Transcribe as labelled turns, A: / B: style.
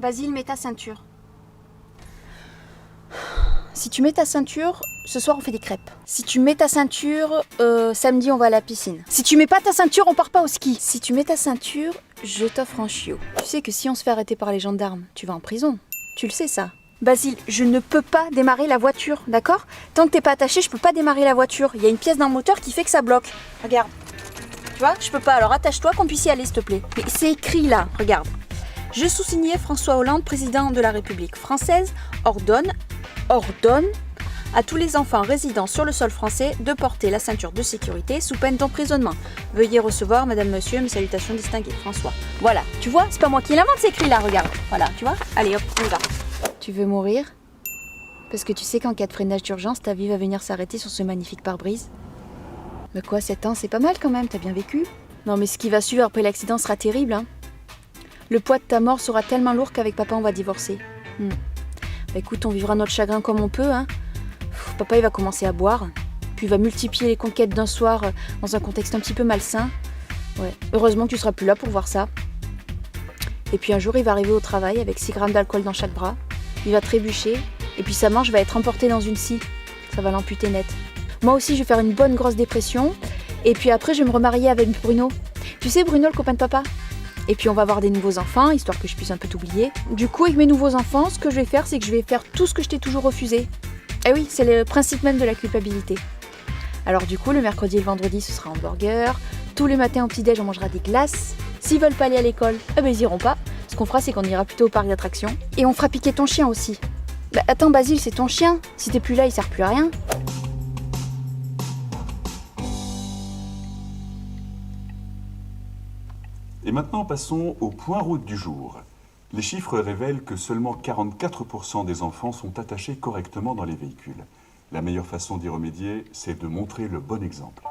A: Basile, mets ta ceinture. Si tu mets ta ceinture, ce soir on fait des crêpes. Si tu mets ta ceinture, samedi on va à la piscine. Si tu mets pas ta ceinture, on part pas au ski. Si tu mets ta ceinture, je t'offre un chiot. Tu sais que si on se fait arrêter par les gendarmes, tu vas en prison. Tu le sais ça. Basile, je ne peux pas démarrer la voiture, d'accord? Tant que t'es pas attaché, je peux pas démarrer la voiture. Il y a une pièce dans le moteur qui fait que ça bloque. Regarde. Tu vois, je peux pas. Alors attache-toi qu'on puisse y aller, s'il te plaît. Mais c'est écrit là, regarde. Je sous-signais François Hollande, président de la République française, ordonne à tous les enfants résidant sur le sol français de porter la ceinture de sécurité sous peine d'emprisonnement. Veuillez recevoir, madame, monsieur, mes salutations distinguées. François. Voilà, tu vois, c'est pas moi qui l'invente, c'est écrit là, regarde. Voilà, tu vois. Allez, hop, on y va. Tu veux mourir? Parce que tu sais qu'en cas de freinage d'urgence, ta vie va venir s'arrêter sur ce magnifique pare-brise. Mais quoi, 7 ans, c'est pas mal quand même, t'as bien vécu? Non mais ce qui va suivre après l'accident sera terrible, hein. Le poids de ta mort sera tellement lourd qu'avec papa on va divorcer. Bah écoute, on vivra notre chagrin comme on peut, hein. Papa il va commencer à boire, puis il va multiplier les conquêtes d'un soir dans un contexte un petit peu malsain. Ouais, heureusement que tu seras plus là pour voir ça. Et puis un jour il va arriver au travail avec 6 grammes d'alcool dans chaque bras, il va trébucher, et puis sa manche va être emportée dans une scie. Ça va l'amputer net. Moi aussi je vais faire une bonne grosse dépression, et puis après je vais me remarier avec Bruno. Tu sais Bruno, le copain de papa? Et puis on va avoir des nouveaux enfants, histoire que je puisse un peu t'oublier. Du coup, avec mes nouveaux enfants, ce que je vais faire, c'est que je vais faire tout ce que je t'ai toujours refusé. Eh oui, c'est le principe même de la culpabilité. Alors du coup, le mercredi et le vendredi, ce sera hamburger. Tous les matins au petit-déj, on mangera des glaces. S'ils veulent pas aller à l'école, eh ben ils iront pas. Ce qu'on fera, c'est qu'on ira plutôt au parc d'attractions. Et on fera piquer ton chien aussi. Bah attends, Basile, c'est ton chien. Si t'es plus là, il sert plus à rien.
B: Et maintenant, passons au point route du jour. Les chiffres révèlent que seulement 44% des enfants sont attachés correctement dans les véhicules. La meilleure façon d'y remédier, c'est de montrer le bon exemple.